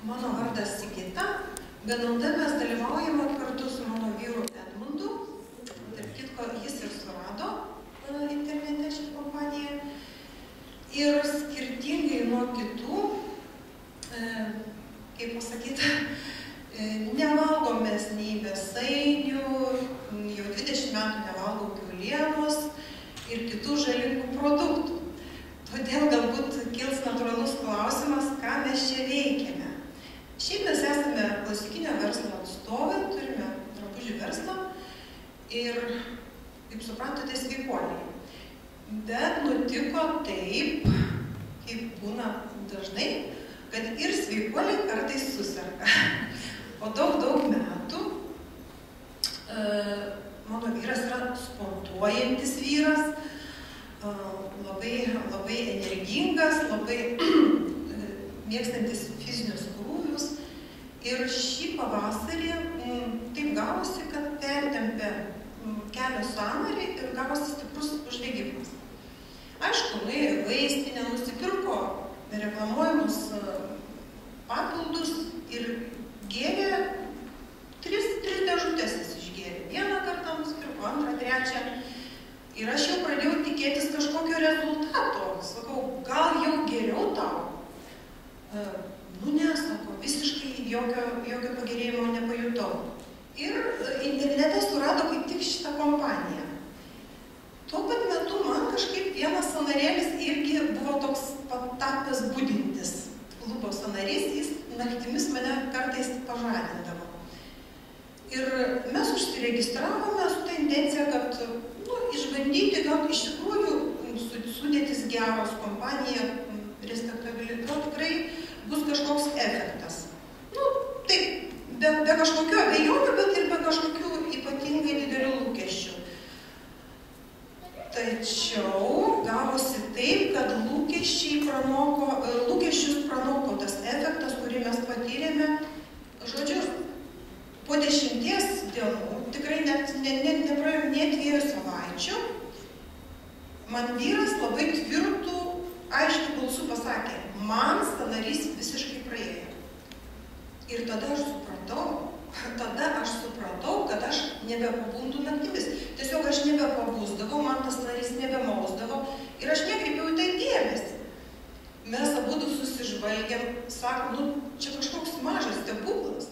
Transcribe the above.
Mano vardas Sigita. Vienalde mes dalyvaujame kartu su mano vyru Edmundu. Tarp kitko, jis ir surado internete šią kompaniją. Ir skirtingai nuo kitų, kaip pasakyti, nevalgom mes nei mėsainių, jau 20 metų nevalgau kiaulienos ir kitų žalingų produktų. Todėl galbūt kils natūralus klausimas, ką mes čia veikiame. Šiaip mes esame klasikinio verslo atstovai, turime drabužių verslą ir, kaip suprantate, sveikuoliai. Bet nutiko taip, kaip būna dažnai, kad ir sveikuoliai kartais suserga. Po daug metų mano vyras yra sportuojantis vyras, labai energingas, labai mėgstantis fizinius krūvius. Ir šį pavasarį taip gavosi, kad pertempė kelio sąnarį ir gavosi stiprus uždegimas. Aišku, nuėjo į vaistinę, nusipirko reklamuojamus papildus ir gėrė 3 dėžutės jis išgėrė. Vieną kartą nusipirko, antrą, trečią. Ir aš jau pradėjau tikėtis kažkokio rezultato. Sakau, gal jau geriau tau? Nesako, visiškai jokio pagerėjimo nepajutau. Ir internete surado kaip tik šitą kompaniją. Tuo pat metu man kažkaip vienas sąnarėlis irgi buvo toks patapęs budintis. Lūpos sąnarys, jis naktimis mane kartais pažadindavo. Ir mes užsiregistravome su ta intencija, kad išbandyti, gal iš tikrųjų sudėtis geros, kompanija respektabili, gal tikrai bus kažkoks efektas. Taip, be kažkokio abejonių, bet ir be kažkokių ypatingai didelių lūkesčių. Tačiau gavosi taip, kad lūkesčius pranoko tas efektas, kurį mes patyrėme. Žodžiu, po 10 dienų, tikrai net nepraėjom nė 2 savaičių, man vyras labai tvirtų, aiškiai balsų pasakė, man sąnarys visiškai praėjo. Ir tada aš supratau, kad aš nebepabundu naktimis. Tiesiog aš nebepabūsdavau, man tas sąnarys nebemausdavo ir aš nekreipiau į tai dėmesį. Mes abudu susižvalgėm, sakom, čia kažkoks mažas stebuklas.